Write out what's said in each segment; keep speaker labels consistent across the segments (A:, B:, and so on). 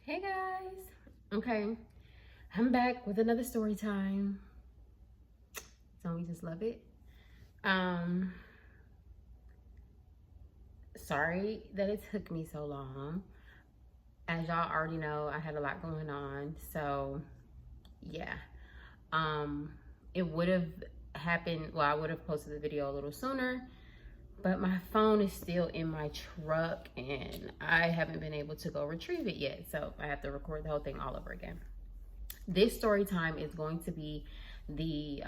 A: Hey guys. Okay, I'm back with another story time. Don't we just love it? Um, Sorry that it took me so long. As y'all already know, I had a lot going on. So yeah. Um, it would have happened, well, I would have posted the video a little sooner, but my phone is still in my truck and I haven't been able to go retrieve it yet. So I have to record the whole thing all over again. This story time is going to be the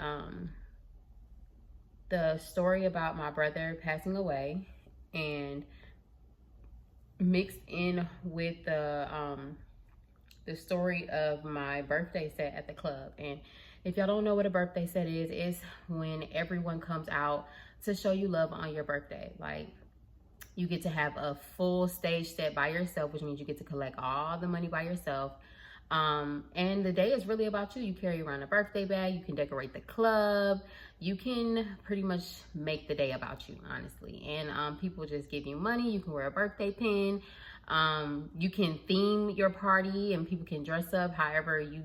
A: story about my brother passing away, and mixed in with the story of my birthday set at the club. And if y'all don't know what a birthday set is, it's when everyone comes out to show you love on your birthday. Like, you get to have a full stage set by yourself, which means you get to collect all the money by yourself. And the day is really about you. You carry around a birthday bag, you can decorate the club, you can pretty much make the day about you, honestly. And people just give you money. You can wear a birthday pin. You can theme your party and people can dress up however you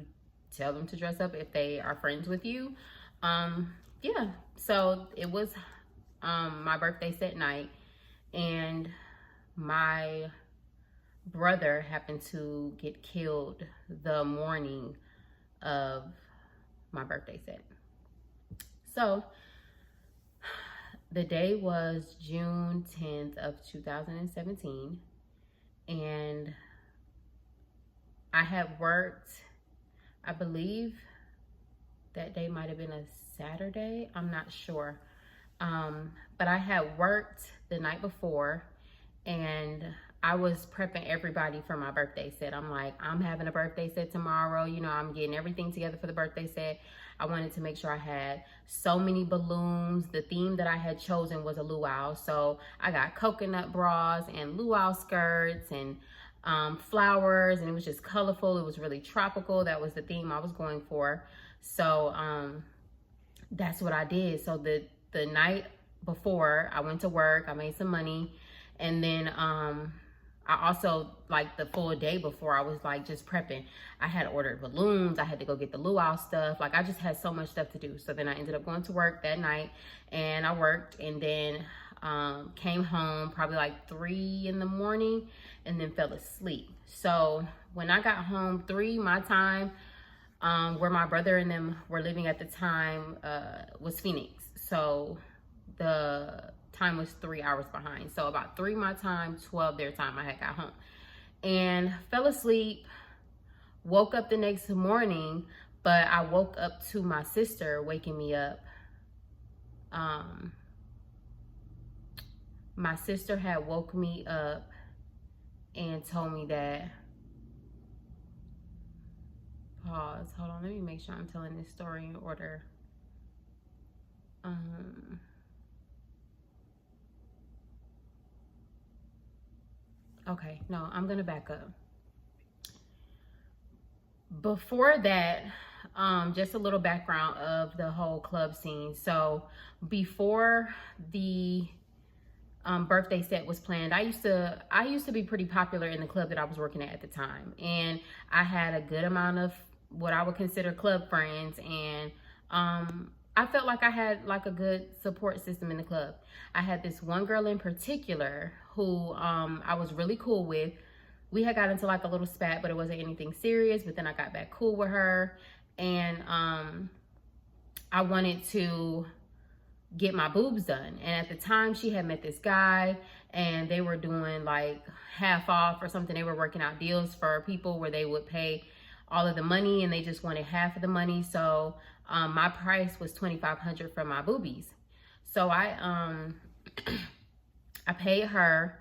A: tell them to dress up if they are friends with you. Yeah, so it was my birthday set night, and my brother happened to get killed the morning of my birthday set. So the day was June 10th of 2017, and I had worked, I believe that day might have been a Saturday, I'm not sure. But I had worked the night before, and I was prepping everybody for my birthday set. I'm like, I'm having a birthday set tomorrow. You know, I'm getting everything together for the birthday set. I wanted to make sure I had so many balloons. The theme that I had chosen was a luau. So I got coconut bras and luau skirts and flowers, and it was just colorful. It was really tropical. That was the theme I was going for. So that's what I did. So the night before, I went to work, I made some money, and then I also, like, the full day before, I was like just prepping. I had ordered balloons, I had to go get the luau stuff. Like, I just had so much stuff to do. So then I ended up going to work that night, and I worked, and then came home probably like 3 in the morning, and then fell asleep. So when I got home, 3 my time, where my brother and them were living at the time, was Phoenix. So the time was 3 hours behind. So about 3 my time, 12 their time, I had got home. And fell asleep, woke up the next morning, but I woke up to my sister waking me up. My sister had woke me up and told me that, pause, hold on, let me make sure I'm telling this story in order. Okay, no, I'm gonna back up. Before that, just a little background of the whole club scene. So before the birthday set was planned, I used to be pretty popular in the club that I was working at the time, and I had a good amount of what I would consider club friends, and I felt like I had like a good support system in the club. I had this one girl in particular who I was really cool with. We had got into like a little spat, but it wasn't anything serious. But then I got back cool with her, and I wanted to get my boobs done. And at the time, she had met this guy, and they were doing like half off or something. They were working out deals for people where they would pay all of the money and they just wanted half of the money. So my price was $2,500 for my boobies. So I paid her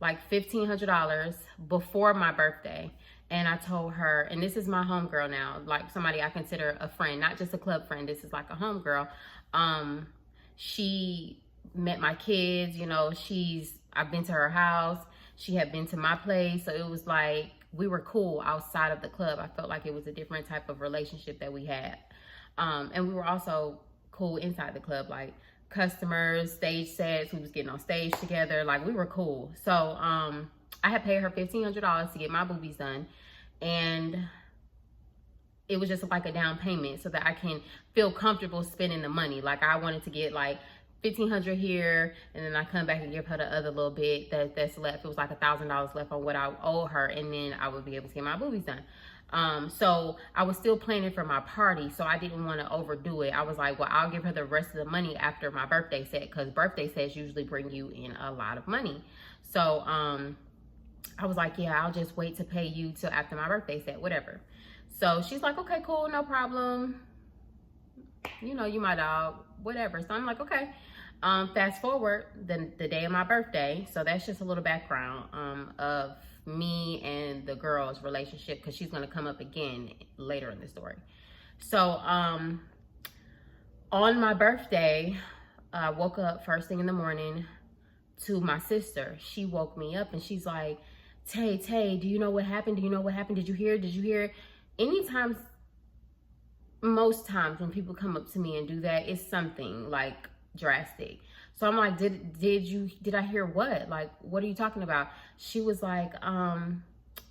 A: like $1,500 before my birthday. And I told her, and this is my homegirl now, like somebody I consider a friend, not just a club friend. This is like a homegirl. She met my kids, you know, I've been to her house. She had been to my place. So it was like, we were cool outside of the club. I felt like it was a different type of relationship that we had. And we were also cool inside the club, like customers, stage sets, we was getting on stage together, like we were cool. So I had paid her $1,500 to get my boobies done, and it was just like a down payment so that I can feel comfortable spending the money. Like I wanted to get like $1,500 here, and then I come back and give her the other little bit that's left. It was like $1,000 left on what I owe her, and then I would be able to get my boobies done. So I was still planning for my party, so I didn't want to overdo it. I was like, well, I'll give her the rest of the money after my birthday set, because birthday sets usually bring you in a lot of money. So I was like, yeah, I'll just wait to pay you till after my birthday set, whatever. So she's like, okay, cool, no problem. You know, you my dog, whatever. So I'm like, okay. Fast forward the day of my birthday. So that's just a little background of me and the girl's relationship, because she's going to come up again later in the story. So on my birthday, I woke up first thing in the morning to my sister. She woke me up and she's like, Tay, do you know what happened? Do you know what happened? Did you hear? Anytime, most times when people come up to me and do that, it's something like drastic. So I'm like, did I hear what? Like, what are you talking about? She was like,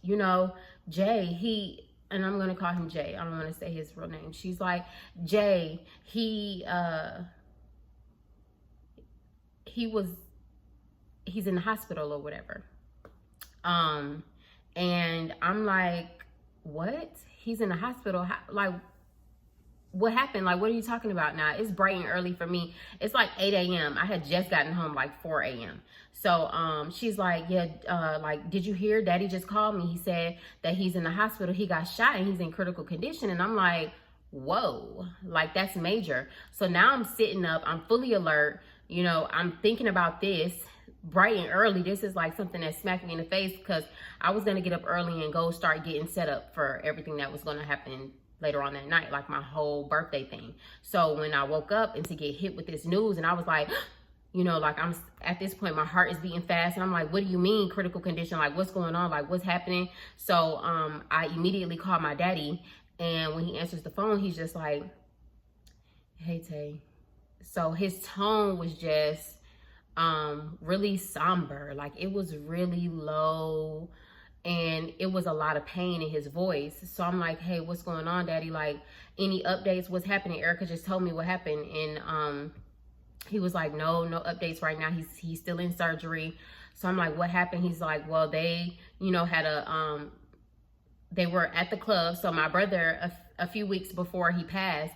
A: you know, Jay, and I'm gonna call him Jay. I don't want to say his real name. She's like, Jay, he's in the hospital or whatever. And I'm like, what? He's in the hospital? Like, what happened? Like, what are you talking about now? It's bright and early for me. It's like 8 a.m. I had just gotten home like 4 a.m. So she's like, yeah, like, did you hear? Daddy just called me. He said that he's in the hospital. He got shot and he's in critical condition. And I'm like, whoa, like that's major. So now I'm sitting up, I'm fully alert. You know, I'm thinking about this bright and early. This is like something that smacked me in the face, because I was going to get up early and go start getting set up for everything that was going to happen later on that night, like my whole birthday thing. So when I woke up and to get hit with this news, and I was like, you know, like I'm at this point, my heart is beating fast. And I'm like, what do you mean critical condition? Like, what's going on? Like, what's happening? So I immediately called my daddy. And when he answers the phone, he's just like, hey, Tay. So his tone was just really somber. Like, it was really low, and it was a lot of pain in his voice. So I'm like, hey, what's going on, Daddy? Like, any updates? What's happening? Erica just told me what happened. And he was like, no updates right now. He's still in surgery. So I'm like, what happened? He's like, well, they, you know, had they were at the club. So my brother, a few weeks before he passed,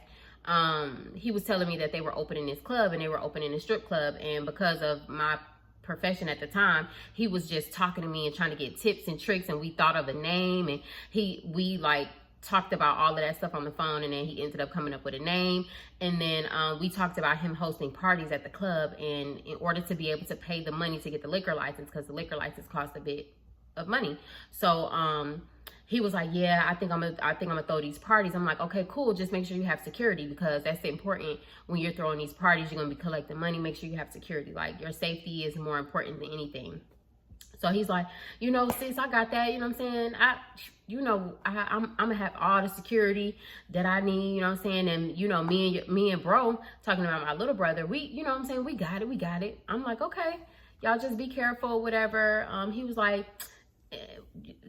A: he was telling me that they were opening this club, and they were opening a strip club. And because of my profession at the time, he was just talking to me and trying to get tips and tricks, and we thought of a name, and we like talked about all of that stuff on the phone, and then he ended up coming up with a name. And then we talked about him hosting parties at the club, and in order to be able to pay the money to get the liquor license, because the liquor license cost a bit of money. So he was like, yeah, I think I'm gonna throw these parties. I'm like, okay, cool. Just make sure you have security, because that's important when you're throwing these parties. You're gonna be collecting money. Make sure you have security. Like, your safety is more important than anything. So he's like, you know, sis, I got that. You know what I'm saying? I'm gonna have all the security that I need. You know what I'm saying? And you know, me and bro talking about my little brother. You know what I'm saying? We got it. I'm like, okay, y'all just be careful, whatever. He was like,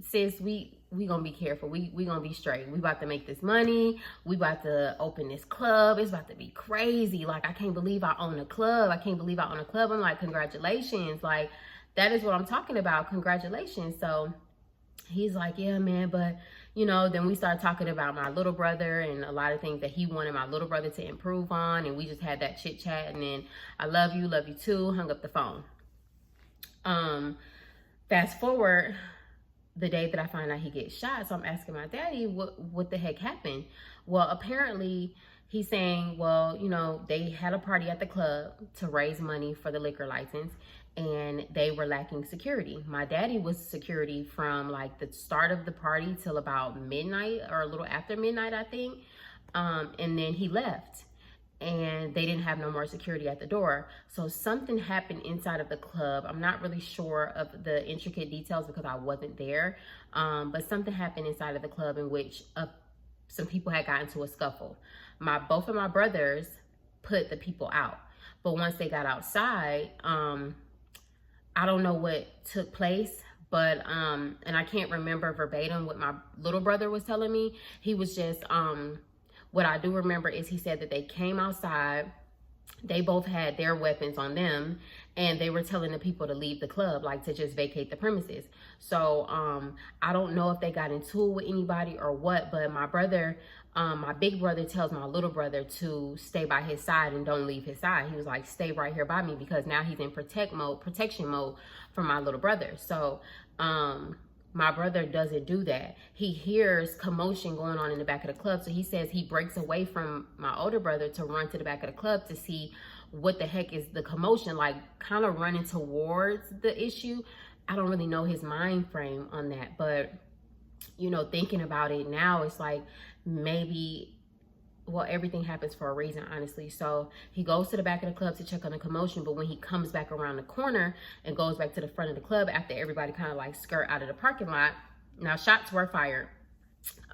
A: sis, we gonna be careful. We gonna be straight. We about to make this money. We about to open this club. It's about to be crazy. Like, I can't believe I own a club. I'm like, congratulations. Like, that is what I'm talking about. Congratulations. So he's like, yeah, man, but you know, then we started talking about my little brother and a lot of things that he wanted my little brother to improve on. And we just had that chit chat. And then I love you too, hung up the phone. Fast forward, the day that I find out he gets shot. So I'm asking my daddy, what the heck happened? Well, apparently he's saying, well, you know, they had a party at the club to raise money for the liquor license, and they were lacking security. My daddy was security from like the start of the party till about midnight, or a little after midnight, I think. And then he left, and they didn't have no more security at the door. So something happened inside of the club. I'm not really sure of the intricate details because I wasn't there. But something happened inside of the club in which some people had gotten into a scuffle. Both of my brothers put the people out. But once they got outside, I don't know what took place, But and I can't remember verbatim what my little brother was telling me. He was just what I do remember is he said that they came outside. They both had their weapons on them, and they were telling the people to leave the club, like to just vacate the premises. So I don't know if they got into it with anybody or what, but my brother, my big brother tells my little brother to stay by his side and don't leave his side. He was like, stay right here by me, because now he's in protection mode for my little brother. So my brother doesn't do that. He hears commotion going on in the back of the club. So he says he breaks away from my older brother to run to the back of the club to see what the heck is the commotion, like kind of running towards the issue. I don't really know his mind frame on that, but you know, thinking about it now, it's like maybe, well, everything happens for a reason, honestly. So he goes to the back of the club to check on the commotion, but when he comes back around the corner and goes back to the front of the club after everybody kind of like skirt out of the parking lot, now shots were fired.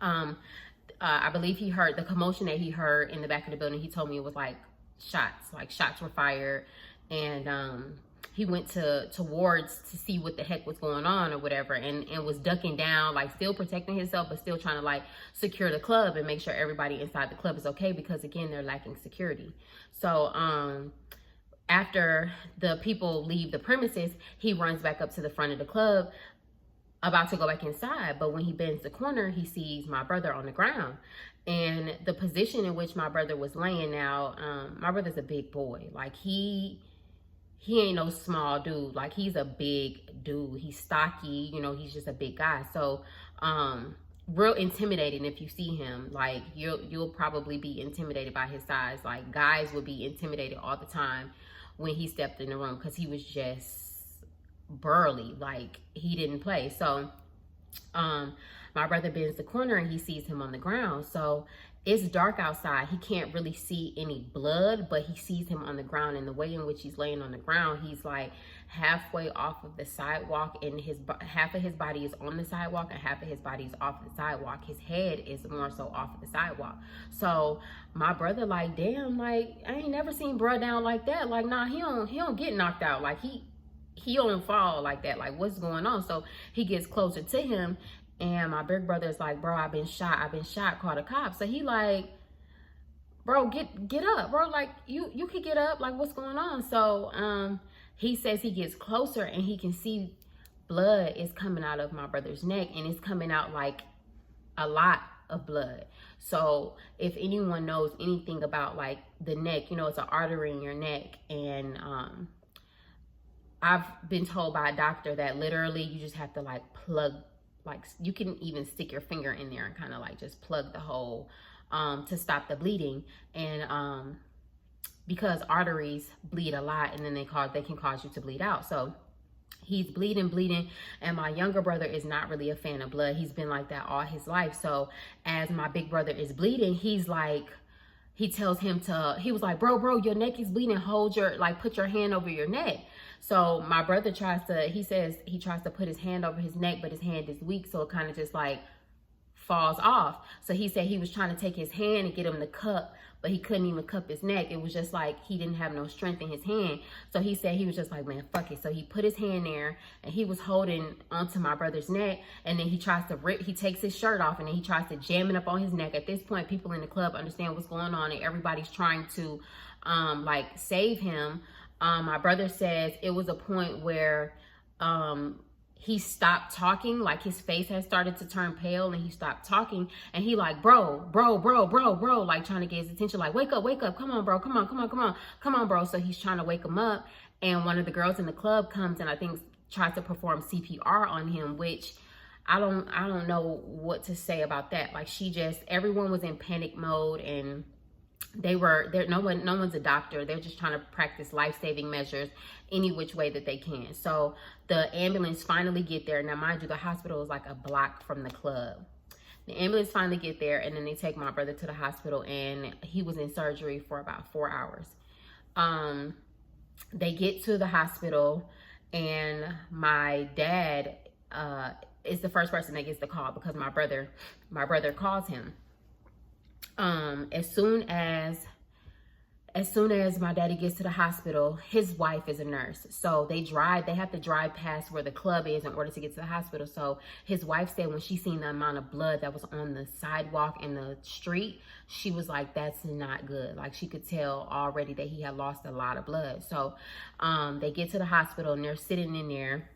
A: I believe he heard the commotion that he heard in the back of the building. He told me it was like shots were fired, and he went towards to see what the heck was going on or whatever, and was ducking down, like still protecting himself, but still trying to like secure the club and make sure everybody inside the club is okay, because again, they're lacking security. So after the people leave the premises, he runs back up to the front of the club, about to go back inside. But when he bends the corner, he sees my brother on the ground. And the position in which my brother was laying now, my brother's a big boy. Like he ain't no small dude. Like he's a big dude. He's stocky, you know, he's just a big guy. So real intimidating if you see him. Like you'll probably be intimidated by his size. Like guys would be intimidated all the time when he stepped in the room, because he was just burly, like he didn't play. So my brother bends the corner and he sees him on the ground. So it's dark outside. He can't really see any blood, but he sees him on the ground, and the way in which he's laying on the ground, he's like halfway off of the sidewalk, and half of his body is on the sidewalk and half of his body is off the sidewalk. His head is more so off of the sidewalk. So my brother like, damn, like I ain't never seen bro down like that. Like, nah, he don't get knocked out. Like he don't fall like that. Like, what's going on? So he gets closer to him, and my big brother's like, bro, I've been shot, call the cops. So he like, bro, get up, bro. Like you could get up. Like, what's going on? So he says he gets closer and he can see blood is coming out of my brother's neck, and it's coming out like a lot of blood. So if anyone knows anything about like the neck, you know, it's an artery in your neck, and I've been told by a doctor that literally you just have to like plug, like you can even stick your finger in there and kind of like just plug the hole to stop the bleeding. And because arteries bleed a lot, and then they can cause you to bleed out. So he's bleeding, and my younger brother is not really a fan of blood. He's been like that all his life. So as my big brother is bleeding, he's like, he tells him he was like, bro, your neck is bleeding. Put your hand over your neck. So my brother he says he tries to put his hand over his neck, but his hand is weak. So it kind of just like falls off. So he said he was trying to take his hand and get him to cup, but he couldn't even cup his neck. It was just like he didn't have no strength in his hand. So he said he was just like, man, fuck it. So he put his hand there, and he was holding onto my brother's neck, and then he takes his shirt off, and then he tries to jam it up on his neck. At this point, people in the club understand what's going on, and everybody's trying to like save him. My brother says it was a point where he stopped talking, like his face had started to turn pale, and he stopped talking, and he like, bro, like trying to get his attention, like, wake up, come on, bro, come on, bro. So he's trying to wake him up, and one of the girls in the club comes and I think tries to perform CPR on him, which I don't know what to say about that. Like everyone was in panic mode, and no one's a doctor. They're just trying to practice life-saving measures any which way that they can. So the ambulance finally get there. Now, mind you, the hospital is like a block from the club. The ambulance finally get there, and then they take my brother to the hospital, and he was in surgery for about 4 hours. They get to the hospital, and my dad is the first person that gets the call, because my brother calls him. As soon as As soon as my daddy gets to the hospital, his wife is a nurse. So they have to drive past where the club is in order to get to the hospital. So his wife said when she seen the amount of blood that was on the sidewalk in the street, she was like, that's not good. Like, she could tell already that he had lost a lot of blood. So they get to the hospital and they're sitting in there.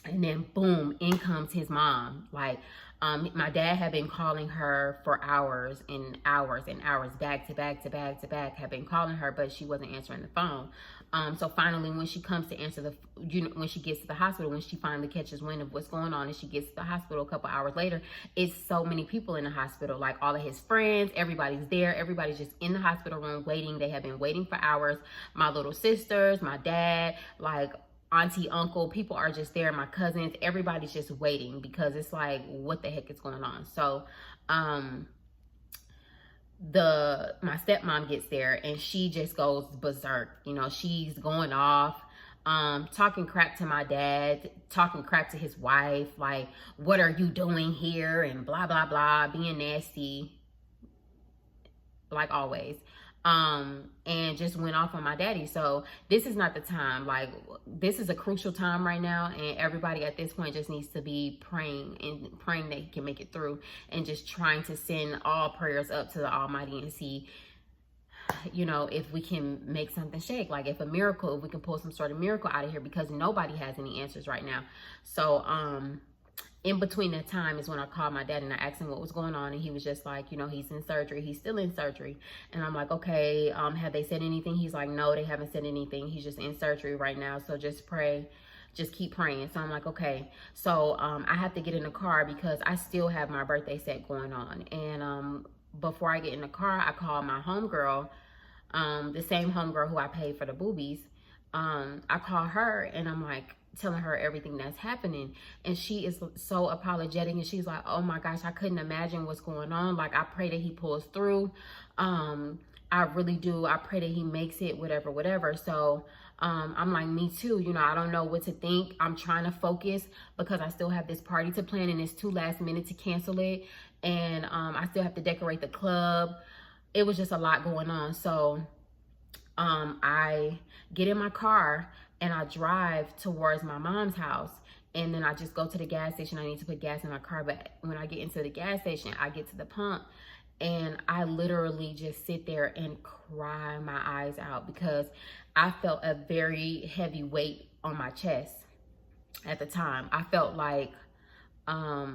A: And then boom, in comes his mom. Like, my dad had been calling her for hours and hours and hours, back to back to back to back, had been calling her, but she wasn't answering the phone. So finally, when she comes to answer when she gets to the hospital, when she finally catches wind of what's going on and she gets to the hospital a couple hours later, it's so many people in the hospital, like all of his friends, everybody's there. Everybody's just in the hospital room waiting. They have been waiting for hours. My little sisters, my dad, like, auntie, uncle, people are just there, my cousins, everybody's just waiting because it's like, what the heck is going on? So my stepmom gets there and she just goes berserk. You know, she's going off, talking crap to my dad, talking crap to his wife, like, what are you doing here, and blah blah blah, being nasty like always. And just went off on my daddy. So this is not the time. Like, this is a crucial time right now, and everybody at this point just needs to be praying that he can make it through, and just trying to send all prayers up to the Almighty and see, you know, if we can make something shake, like if we can pull some sort of miracle out of here, because nobody has any answers right now. So in between that time is when I called my dad and I asked him what was going on, and he was just like, you know, he's in surgery. He's still in surgery. And I'm like, okay, have they said anything? He's like, no, they haven't said anything. He's just in surgery right now. So just pray, just keep praying. So I'm like, okay. So I have to get in the car because I still have my birthday set going on. And before I get in the car, I call my homegirl, the same homegirl who I paid for the boobies. I call her and I'm like, telling her everything that's happening, and she is so apologetic, and she's like, oh my gosh, I couldn't imagine what's going on. Like, I pray that he pulls through. I really do. I pray that he makes it, whatever. So I'm like, me too. You know, I don't know what to think. I'm trying to focus because I still have this party to plan, and it's too last minute to cancel it. And I still have to decorate the club. It was just a lot going on. So I get in my car and I drive towards my mom's house, and then I just go to the gas station. I need to put gas in my car, but when I get into the gas station, I get to the pump, and I literally just sit there and cry my eyes out because I felt a very heavy weight on my chest at the time. I felt like, I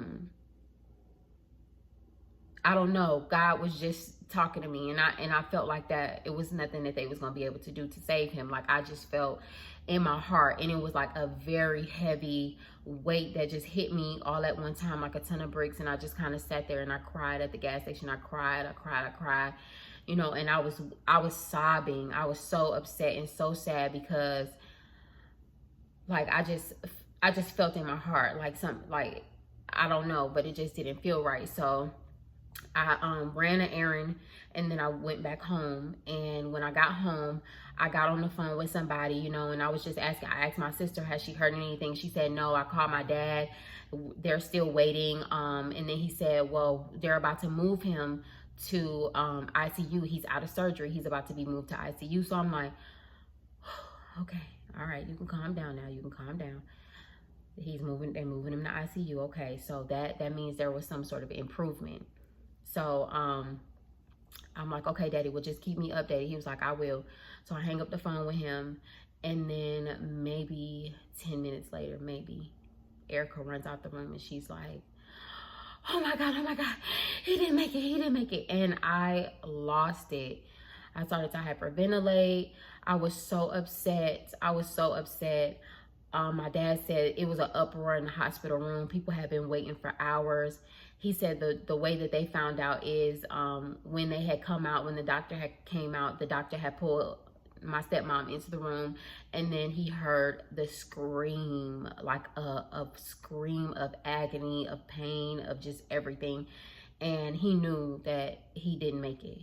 A: don't know, God was just talking to me, and I felt like that it was nothing that they was gonna be able to do to save him. Like, I just felt in my heart, and it was like a very heavy weight that just hit me all at one time, like a ton of bricks. And I just kind of sat there and I cried at the gas station. I cried, you know, and I was sobbing. I was so upset and so sad because, like, I just felt in my heart like I don't know, but it just didn't feel right. So I ran an errand, and then I went back home. And when I got home, I got on the phone with somebody, you know, and I was just asking. I asked my sister, has she heard anything? She said no. I called my dad. They're still waiting. And then he said, well, they're about to move him to ICU. He's out of surgery. He's about to be moved to ICU. So I'm like, okay, all right, you can calm down now. You can calm down. They're moving him to ICU. Okay, so that means there was some sort of improvement. So I'm like, okay, Daddy, well, just keep me updated. He was like, I will. So I hang up the phone with him, and then maybe 10 minutes later, maybe, Erica runs out the room, and she's like, oh my God, he didn't make it. And I lost it. I started to hyperventilate. I was so upset. My dad said it was an uproar in the hospital room. People had been waiting for hours. He said the way that they found out is when they had come out, when the doctor came out, the doctor had pulled my stepmom into the room, and then he heard the scream, like a scream of agony, of pain, of just everything. And he knew that he didn't make it.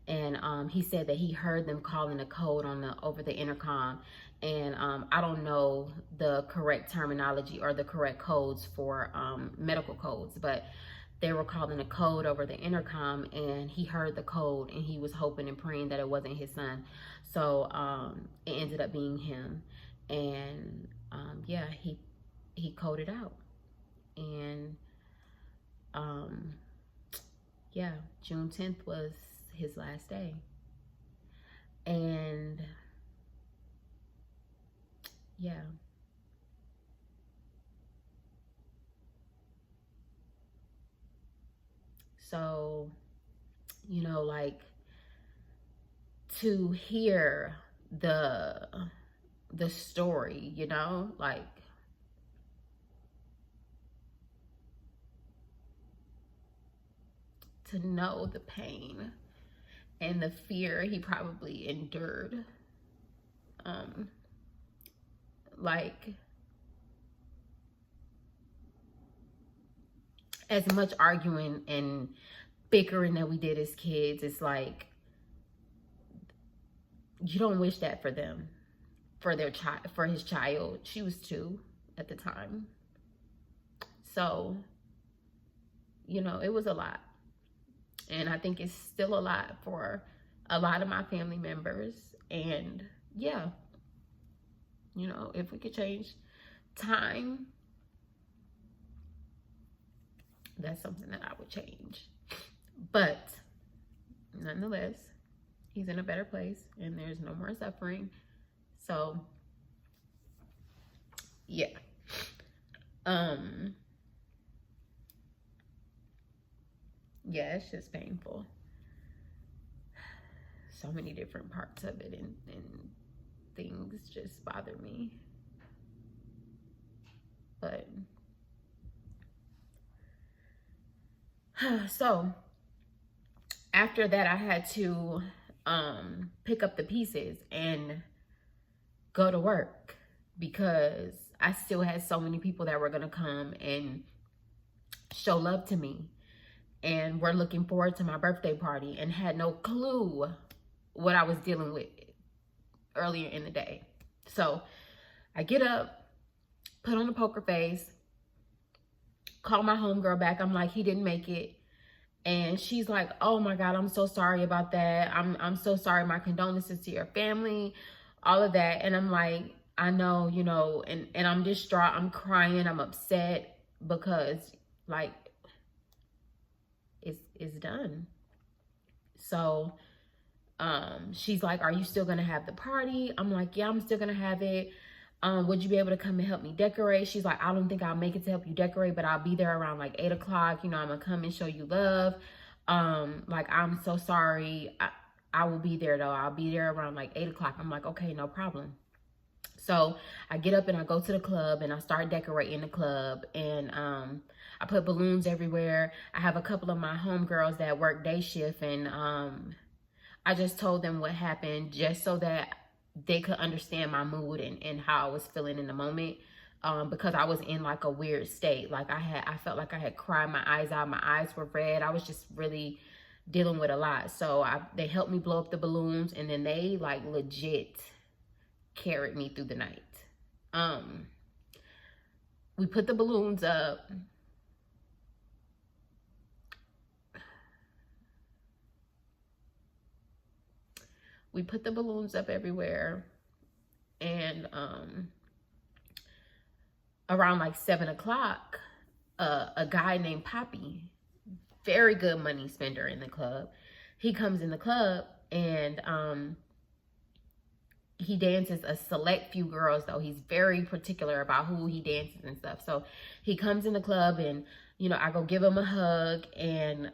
A: And he said that he heard them calling a code over the intercom. And I don't know the correct terminology or the correct codes for medical codes, but they were calling a code over the intercom, and he heard the code, and he was hoping and praying that it wasn't his son. So it ended up being him. And yeah, he coded out. And yeah, June 10th was his last day. And yeah. So, you know, like, to hear the story, you know, like, to know the pain and the fear he probably endured. Like, as much arguing and bickering that we did as kids, it's like, you don't wish that for them, for their child, for his child. She was 2 at the time. So, you know, it was a lot. And I think it's still a lot for a lot of my family members. And yeah, you know, if we could change time, that's something that I would change. But nonetheless, he's in a better place and there's no more suffering. So yeah. Yeah, it's just painful. So many different parts of it, and things just bother me. But so after that, I had to pick up the pieces and go to work, because I still had so many people that were gonna come and show love to me, and were looking forward to my birthday party, and had no clue what I was dealing with earlier in the day. So I get up, put on a poker face, call my homegirl back. I'm like, he didn't make it. And she's like, oh my God, I'm so sorry about that. I'm so sorry. My condolences to your family, all of that. And I'm like, I know, you know, and I'm distraught. I'm crying. I'm upset because, like, it's done. So she's like, are you still gonna have the party? I'm like, yeah, I'm still gonna have it. Would you be able to come and help me decorate? She's like, I don't think I'll make it to help you decorate, but I'll be there around like 8 o'clock. You know, I'm gonna come and show you love. Like, I'm so sorry. I will be there though. I'll be there around like 8 o'clock. I'm like, okay, no problem. So I get up and I go to the club and I start decorating the club, and I put balloons everywhere. I have a couple of my homegirls that work day shift, and I just told them what happened just so that they could understand my mood and how I was feeling in the moment, because I was in like a weird state. Like, I felt like I had cried my eyes out. My eyes were red. I was just really dealing with a lot. So they helped me blow up the balloons, and then they like legit carried me through the night. We put the balloons up. We put the balloons up everywhere, and around like 7 o'clock, a guy named Poppy, very good money spender in the club, he comes in the club, and he dances a select few girls though. He's very particular about who he dances and stuff. So he comes in the club, and you know, I go give him a hug and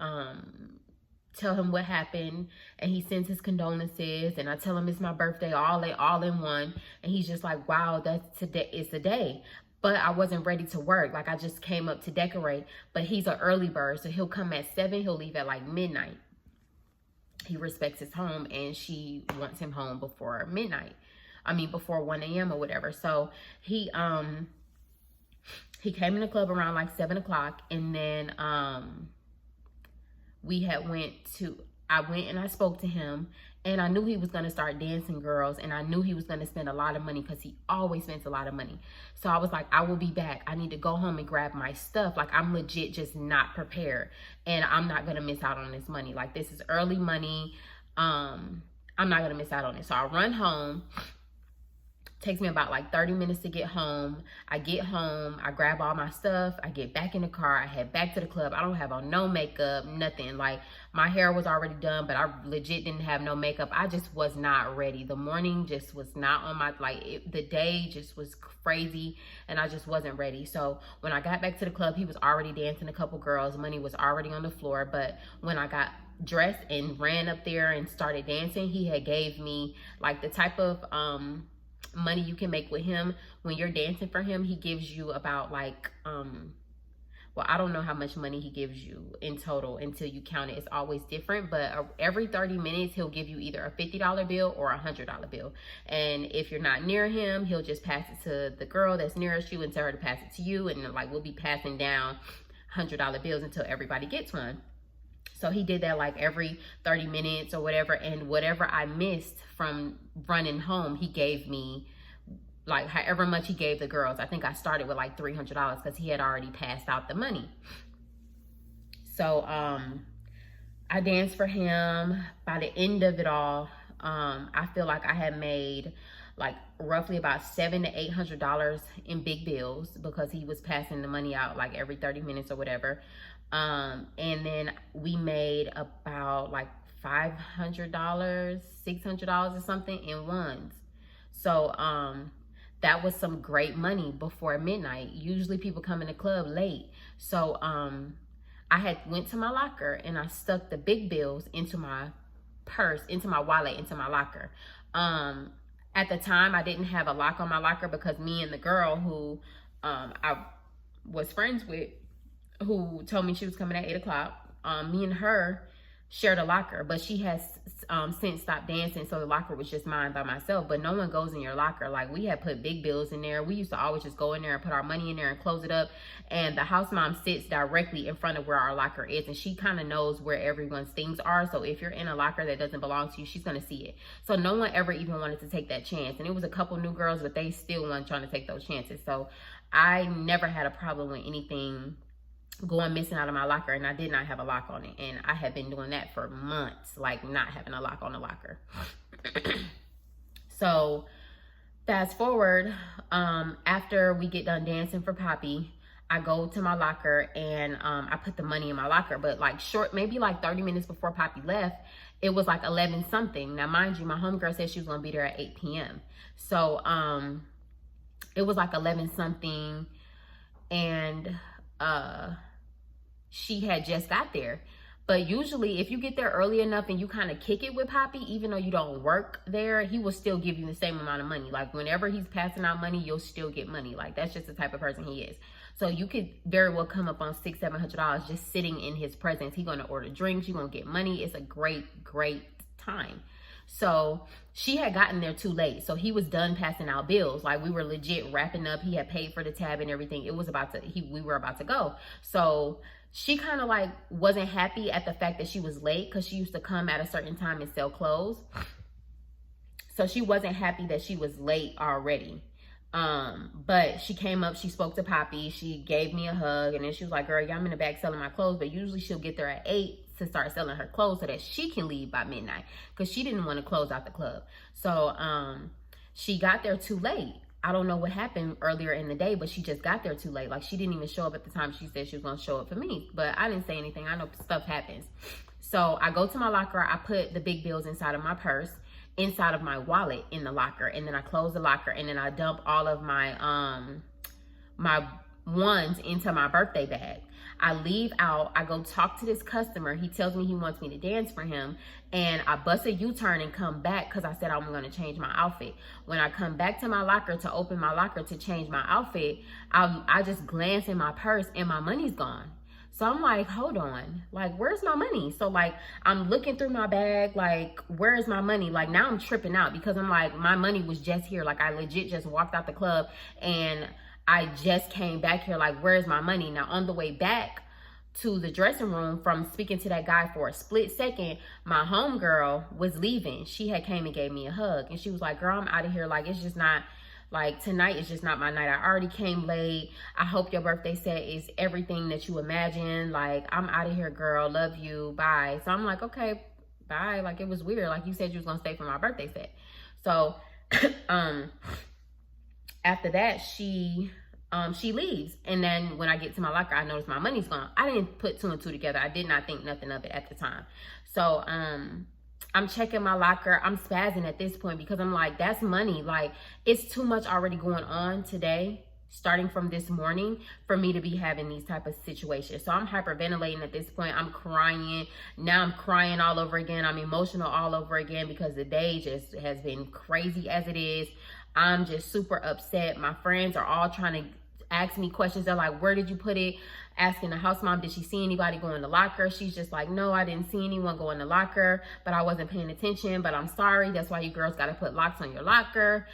A: tell him what happened, and he sends his condolences, and I tell him it's my birthday, all in one. And he's just like, wow, that's today, it's the day. But I wasn't ready to work. Like, I just came up to decorate. But he's an early bird, so he'll come at 7, he'll leave at like midnight. He respects his home, and she wants him home before midnight. I mean, before 1 a.m. or whatever. So he came in the club around like 7 o'clock, and then we had went to, I went and I spoke to him, and I knew he was going to start dancing girls, and I knew he was going to spend a lot of money because he always spends a lot of money. So I was like, I will be back. I need to go home and grab my stuff. Like, I'm legit just not prepared, and I'm not going to miss out on this money. Like, this is early money. I'm not going to miss out on it. So I run home. Takes me about like 30 minutes to get home. I get home, I grab all my stuff, I get back in the car, I head back to the club. I don't have on no makeup, nothing. Like, my hair was already done, but I legit didn't have no makeup. I just was not ready. The morning just was not on my, the day just was crazy, and I just wasn't ready. So when I got back to the club, he was already dancing a couple girls. Money was already on the floor. But when I got dressed and ran up there and started dancing, he had gave me like the type of money you can make with him when you're dancing for him. He gives you about like well, I don't know how much money he gives you in total until you count it. It's always different, but every 30 minutes he'll give you either a $50 bill or a $100 bill. And if you're not near him, he'll just pass it to the girl that's nearest you and tell her to pass it to you, and like we'll be passing down $100 bills until everybody gets one. So he did that like every 30 minutes or whatever. And whatever I missed from running home, he gave me like however much he gave the girls. I think I started with like $300 because he had already passed out the money. So I danced for him. By the end of it all, I feel like I had made like roughly about $700 to $800 in big bills because he was passing the money out like every 30 minutes or whatever. And then we made about like $500, $600 or something in ones. So that was some great money before midnight. Usually people come in the club late. So I had went to my locker and I stuck the big bills into my purse, into my wallet, into my locker. At the time, I didn't have a lock on my locker because me and the girl who I was friends with, who told me she was coming at 8 o'clock, me and her shared a locker, but she has since stopped dancing, so the locker was just mine by myself. But no one goes in your locker. Like, we had put big bills in there. We used to always just go in there and put our money in there and close it up, and the house mom sits directly in front of where our locker is, and she kind of knows where everyone's things are. So if you're in a locker that doesn't belong to you, she's gonna see it. So no one ever even wanted to take that chance, and it was a couple new girls, but they still weren't trying to take those chances. So I never had a problem with anything going missing out of my locker, and I did not have a lock on it, and I had been doing that for months, like not having a lock on the locker. So fast forward, after we get done dancing for Poppy, I go to my locker and I put the money in my locker, but like maybe like 30 minutes before Poppy left, it was like 11 something. Now mind you, my homegirl said she was gonna be there at 8 p.m. So it was like 11 something, and she had just got there. But usually if you get there early enough and you kind of kick it with Poppy, even though you don't work there, he will still give you the same amount of money. Like, whenever he's passing out money, you'll still get money. Like, that's just the type of person he is. So you could very well come up on $600-700 just sitting in his presence. He's gonna order drinks, you're gonna get money. It's a great time. So she had gotten there too late. So he was done passing out bills. Like, we were legit wrapping up. He had paid for the tab and everything. It was about to, we were about to go. So she kind of like wasn't happy at the fact that she was late, because she used to come at a certain time and sell clothes. So she wasn't happy that she was late already. But she came up, she spoke to Poppy, she gave me a hug, and then she was like, girl, yeah, I'm in the back selling my clothes. But usually she'll get there at 8 to start selling her clothes so that she can leave by midnight, because she didn't want to close out the club. So she got there too late. I don't know what happened earlier in the day, but she just got there too late. Like, she didn't even show up at the time she said she was going to show up for me. But I didn't say anything. I know stuff happens. So I go to my locker. I put the big bills inside of my purse, inside of my wallet in the locker. And then I close the locker, and then I dump all of my my ones into my birthday bag. I leave out, I go talk to this customer. He tells me he wants me to dance for him, and I bust a U-turn and come back because I said I'm going to change my outfit. When I come back to my locker to open my locker to change my outfit, I just glance in my purse and my money's gone. So I'm like, hold on, like, where's my money? So like, I'm looking through my bag, like, where is my money? Like, now I'm tripping out because I'm like, my money was just here. Like, I legit just walked out the club and I just came back here. Like, where's my money? Now on the way back, to the dressing room from speaking to that guy for a split second, my homegirl was leaving. She had came and gave me a hug, and she was like, girl, I'm out of here. Like, it's just not, like, tonight is just not my night. I already came late. I hope your birthday set is everything that you imagine. Like, I'm out of here, girl. Love you. Bye. So I'm like, okay, bye. Like, it was weird. Like, you said you was gonna stay for my birthday set. So after that, she leaves. And then when I get to my locker, I notice my money's gone. I didn't put two and two together. I did not think nothing of it at the time. So I'm checking my locker. I'm spazzing at this point because I'm like, that's money. Like, it's too much already going on today, starting from this morning, for me to be having these type of situations. So I'm hyperventilating at this point. I'm crying. Now I'm crying all over again. I'm emotional all over again because the day just has been crazy as it is. I'm just super upset. My friends are all trying to ask me questions. They're like, where did you put it? Asking the house mom, did she see anybody go in the locker? She's just like, no, I didn't see anyone go in the locker, but I wasn't paying attention, but I'm sorry. That's why you girls got to put locks on your locker.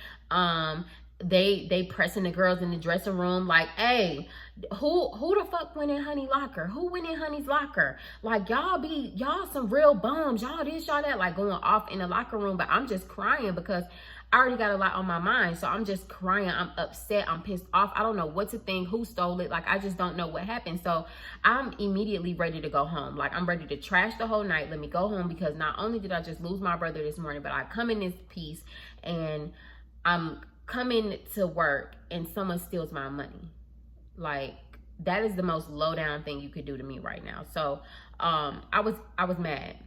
A: They pressing the girls in the dressing room like, hey, who the fuck went in honey locker? Who went in honey's locker? Like, y'all some real bums. Y'all this, y'all that, like going off in the locker room. But I'm just crying because I already got a lot on my mind. So I'm just crying. I'm upset. I'm pissed off. I don't know what to think. Who stole it? Like, I just don't know what happened. So I'm immediately ready to go home. Like, I'm ready to trash the whole night. Let me go home, because not only did I just lose my brother this morning, but I come in this piece and I'm coming to work and someone steals my money. Like, that is the most low down thing you could do to me right now. So I was mad.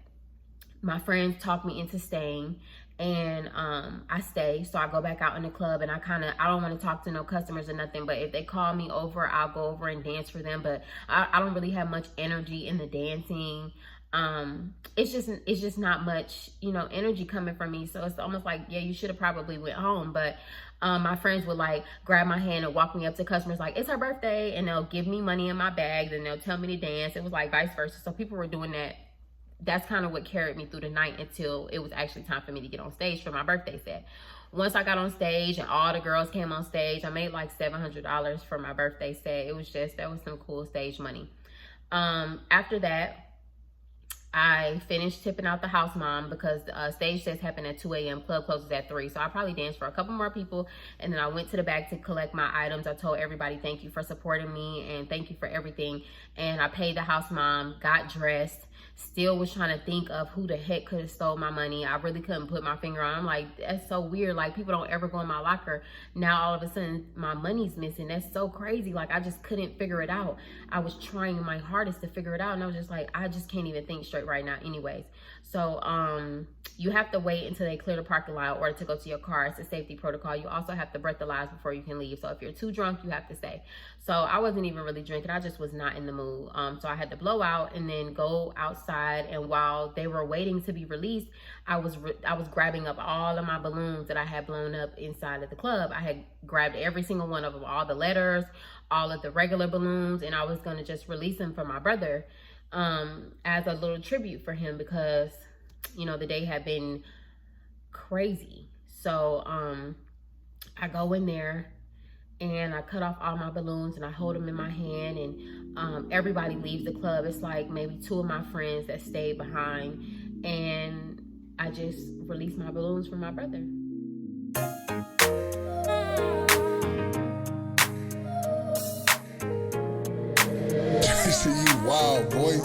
A: My friends talked me into staying, and I stay. So I go back out in the club, and I don't want to talk to no customers or nothing, but if they call me over, I'll go over and dance for them. But I don't really have much energy in the dancing. It's just not much, energy coming from me. So it's almost like, yeah, you should have probably went home. But my friends would like grab my hand and walk me up to customers like, it's her birthday, and they'll give me money in my bag, and they'll tell me to dance. It was like vice versa. So people were doing that. That's kind of what carried me through the night until it was actually time for me to get on stage for my birthday set. Once I got on stage and all the girls came on stage, I made like $700 for my birthday set. That was some cool stage money. After that, I finished tipping out the house mom because stage sets happen at 2 a.m. Club closes at 3. So I probably danced for a couple more people. And then I went to the back to collect my items. I told everybody, thank you for supporting me and thank you for everything. And I paid the house mom, got dressed, still was trying to think of who the heck could have stole my money. I really couldn't put my finger on. I'm like, that's so weird. Like, people don't ever go in my locker. Now all of a sudden my money's missing. That's so crazy. Like, I just couldn't figure it out. I was trying my hardest to figure it out, and I was just like, I just can't even think straight right now anyways. So you have to wait until they clear the parking lot in order to go to your car. It's a safety protocol. You also have to breathalyze before you can leave. So if you're too drunk, you have to stay. So I wasn't even really drinking. I just was not in the mood. So I had to blow out and then go outside. And while they were waiting to be released, I was grabbing up all of my balloons that I had blown up inside of the club. I had grabbed every single one of them, all the letters, all of the regular balloons, and I was going to just release them for my brother as a little tribute for him, because the day had been crazy. So I go in there and I cut off all my balloons and I hold them in my hand, and everybody leaves the club. It's like maybe 2 of my friends that stayed behind, and I just released my balloons for my brother.
B: You wild, boy.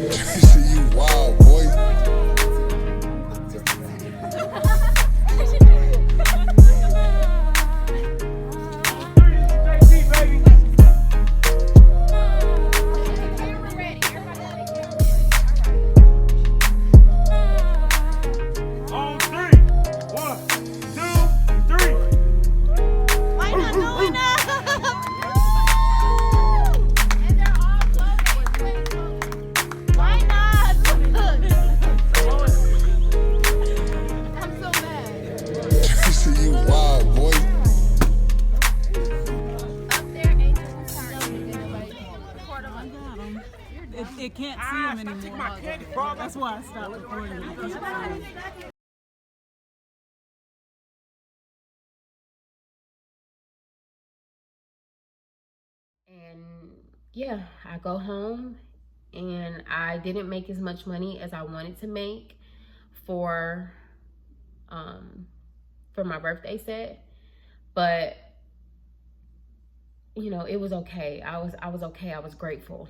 B: You wild, boy. You wild, boy.
C: It can't see him anymore. That's why I stopped recording it.
A: And yeah, I go home and I didn't make as much money as I wanted to make for my birthday set, but you know, it was okay. I was okay. I was grateful.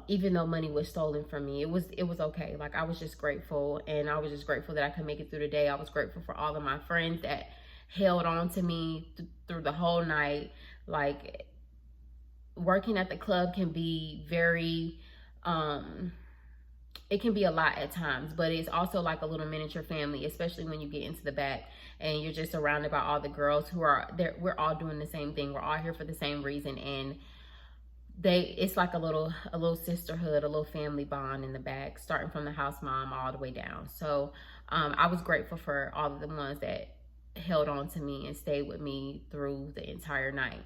A: Even though money was stolen from me, it was okay. Like, I was just grateful, and I was just grateful that I could make it through the day. I was grateful for all of my friends that held on to me through the whole night. Like, working at the club can be very it can be a lot at times, but it's also like a little miniature family, especially when you get into the back and you're just surrounded by all the girls who are there. We're all doing the same thing. We're all here for the same reason, and it's like a little sisterhood, a little family bond in the back, starting from the house mom all the way down. So I was grateful for all of the ones that held on to me and stayed with me through the entire night.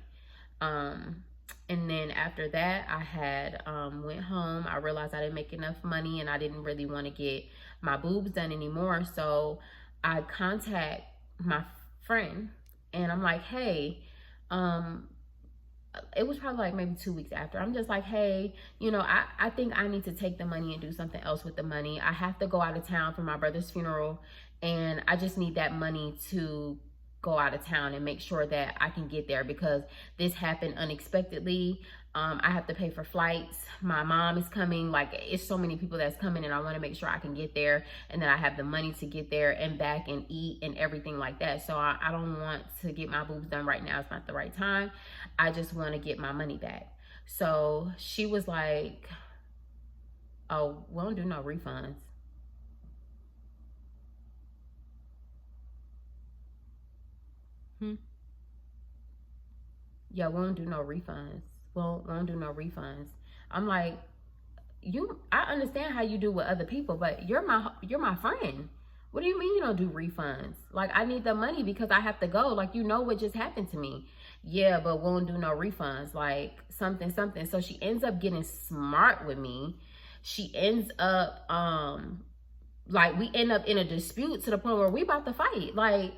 A: And then after that, I had went home. I realized I didn't make enough money and I didn't really want to get my boobs done anymore. So I contact my friend and I'm like, hey, it was probably like maybe 2 weeks after. I'm just like, hey, you know, I think I need to take the money and do something else with the money. I have to go out of town for my brother's funeral, and I just need that money to go out of town and make sure that I can get there, because this happened unexpectedly. I have to pay for flights. My mom is coming. Like, it's so many people that's coming, and I want to make sure I can get there and that I have the money to get there and back and eat and everything like that. So I don't want to get my boobs done right now. It's not the right time. I just want to get my money back. So she was like, oh, we don't do no refunds. Yeah, we don't do no refunds. We won't do no refunds. I'm like, I understand how you do with other people, but you're my friend. What do you mean you don't do refunds? Like, I need the money because I have to go. Like, you know what just happened to me. Yeah, but we won't do no refunds. Like, something. So she ends up getting smart with me. She ends up, like, we end up in a dispute to the point where we about to fight. Like,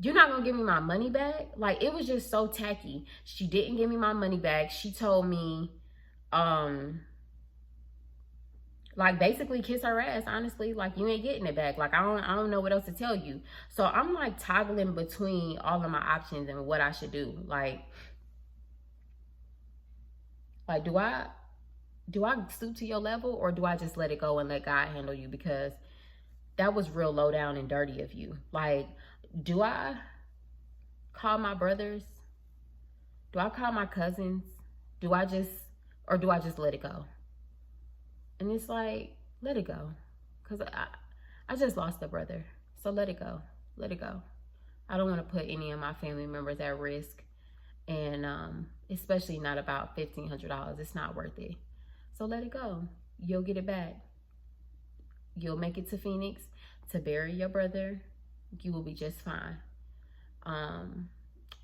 A: you're not gonna give me my money back? Like, it was just so tacky. She didn't give me my money back. She told me, like, basically kiss her ass, honestly. Like, you ain't getting it back. Like, I don't know what else to tell you. So I'm like toggling between all of my options and what I should do. Like do I stoop to your level, or do I just let it go and let God handle you? Because that was real low down and dirty of you. Like, do I call my brothers? Do I call my cousins? Do I just let it go? And it's like, let it go. Because I just lost a brother. So let it go. Let it go. I don't want to put any of my family members at risk. And especially not about $1,500. It's not worth it. So let it go. You'll get it back. You'll make it to Phoenix to bury your brother. You will be just fine.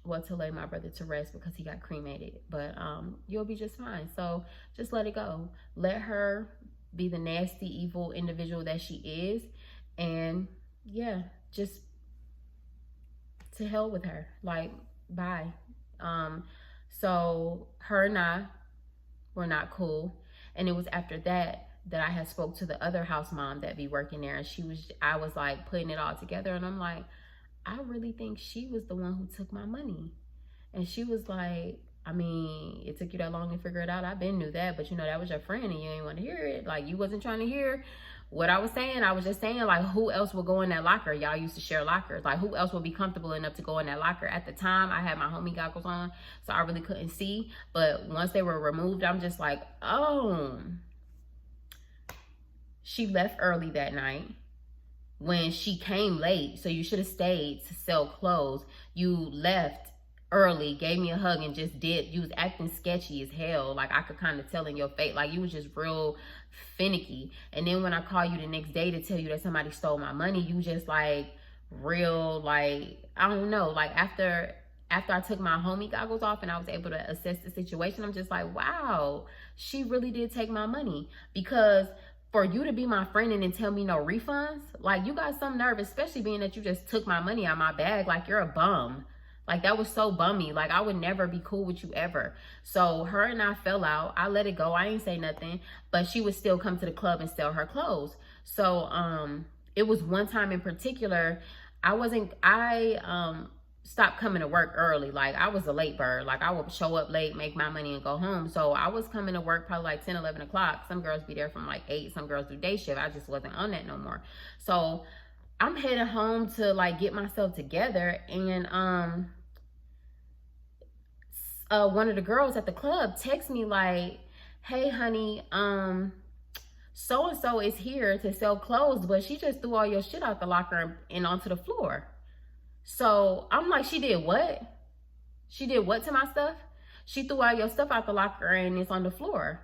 A: Well, to lay my brother to rest because he got cremated. But you'll be just fine. So just let it go. Let her be the nasty, evil individual that she is. And yeah, just to hell with her. Like, bye. So her and I were not cool. And it was after that I had spoke to the other house mom that be working there. And I was like putting it all together. And I'm like, I really think she was the one who took my money. And she was like, I mean, it took you that long to figure it out. I been knew that, but you know, that was your friend and you ain't want to hear it. Like, you wasn't trying to hear what I was saying. I was just saying, like, who else would go in that locker? Y'all used to share lockers. Like, who else would be comfortable enough to go in that locker? At the time, I had my homie goggles on, so I really couldn't see. But once they were removed, I'm just like, oh. She left early that night. When she came late, so you should have stayed to sell clothes. You left early, gave me a hug, and just did. You was acting sketchy as hell. Like, I could kind of tell in your face. Like, you was just real finicky. And then when I call you the next day to tell you that somebody stole my money, you just like real, like, I don't know. Like, after I took my homie goggles off and I was able to assess the situation, I'm just like, wow, she really did take my money. Because for you to be my friend and then tell me no refunds, like, you got some nerve, especially being that you just took my money out of my bag. Like, you're a bum. Like, that was so bummy. Like, I would never be cool with you ever. So her and I fell out. I let it go. I ain't say nothing, but she would still come to the club and sell her clothes. So it was one time in particular, I stopped coming to work early. Like, I was a late bird. Like, I would show up late, make my money, and go home. So I was coming to work probably like 10, 11 o'clock. Some girls be there from like 8. Some girls do day shift. I just wasn't on that no more. So I'm heading home to like get myself together. And one of the girls at the club texts me like, hey, honey, so-and-so is here to sell clothes, but she just threw all your shit out the locker and onto the floor. So I'm like, she did what? She did what to my stuff? She threw all your stuff out the locker and it's on the floor.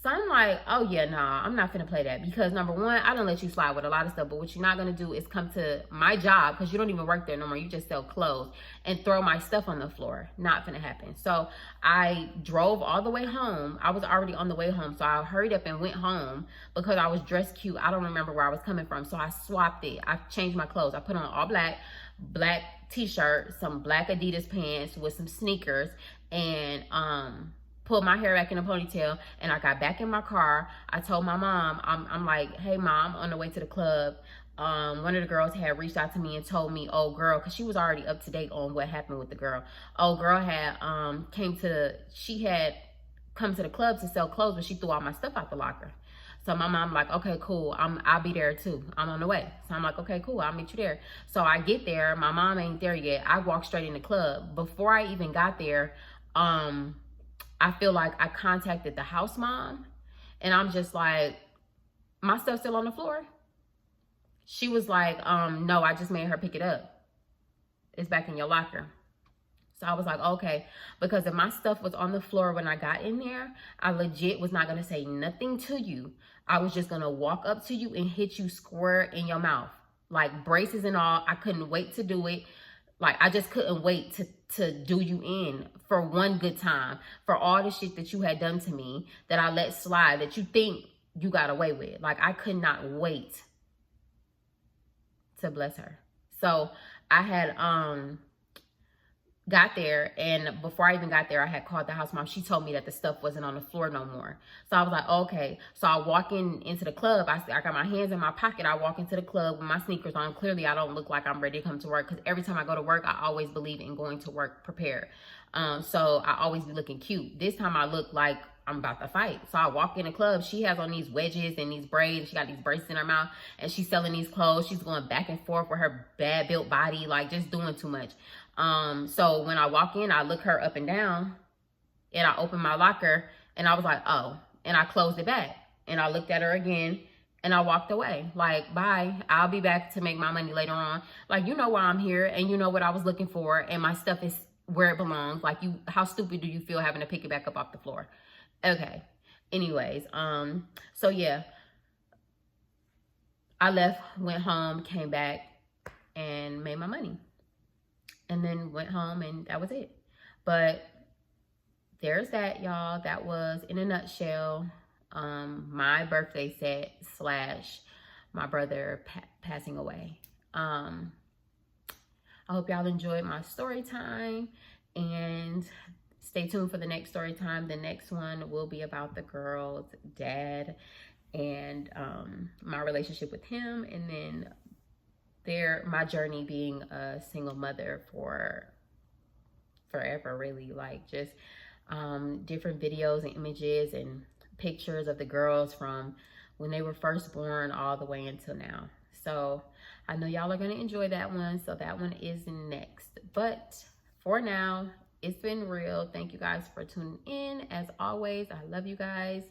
A: So I'm like, oh yeah, nah, I'm not finna play that. Because number one, I don't let you slide with a lot of stuff. But what you're not gonna do is come to my job, because you don't even work there no more. You just sell clothes, and throw my stuff on the floor. Not finna happen. So I drove all the way home. I was already on the way home. So I hurried up and went home because I was dressed cute. I don't remember where I was coming from. So I swapped it. I changed my clothes. I put on all black t-shirt, some black Adidas pants with some sneakers, and pulled my hair back in a ponytail, and I got back in my car. I told my mom, I'm like, hey mom, on the way to the club, one of the girls had reached out to me and told me, oh girl, because she was already up to date on what happened with the girl. Oh girl had she had come to the club to sell clothes, but she threw all my stuff out the locker. So my mom like, okay, cool, I'll be there too. I'm on the way. So I'm like, okay, cool, I'll meet you there. So I get there, my mom ain't there yet. I walk straight in the club. Before I even got there, I feel like I contacted the house mom, and I'm just like, my stuff's still on the floor? She was like, no, I just made her pick it up. It's back in your locker. So I was like, okay, because if my stuff was on the floor when I got in there, I legit was not going to say nothing to you. I was just going to walk up to you and hit you square in your mouth. Like, braces and all. I couldn't wait to do it. Like, I just couldn't wait to do you in for one good time, for all the shit that you had done to me that I let slide, that you think you got away with. Like, I could not wait to bless her. So I had got there, and before I even got there, I had called the house mom. She told me that the stuff wasn't on the floor no more. So I was like, okay. So I walk into the club. I got my hands in my pocket. I walk into the club with my sneakers on. Clearly, I don't look like I'm ready to come to work, because every time I go to work, I always believe in going to work prepared. So I always be looking cute. This time I look like I'm about to fight. So I walk in the club. She has on these wedges and these braids. She got these braces in her mouth, and she's selling these clothes. She's going back and forth with her bad built body, like just doing too much. So when I walk in, I look her up and down, and I open my locker, and I was like, oh, and I closed it back, and I looked at her again, and I walked away. Like, bye, I'll be back to make my money later on. Like, you know why I'm here, and you know what I was looking for, and my stuff is where it belongs. Like, how stupid do you feel having to pick it back up off the floor? Okay. Anyways, so yeah, I left, went home, came back, and made my money. And then went home, and that was it. But there's that, y'all. That was, in a nutshell, my birthday set / my brother passing away. I hope y'all enjoyed my story time, and stay tuned for the next story time. The next one will be about the girl's dad and my relationship with him, and then my journey being a single mother for forever, really. Like, just different videos and images and pictures of the girls from when they were first born all the way until now. So I know y'all are going to enjoy that one. So that one is next. But for now, it's been real. Thank you guys for tuning in. As always, I love you guys.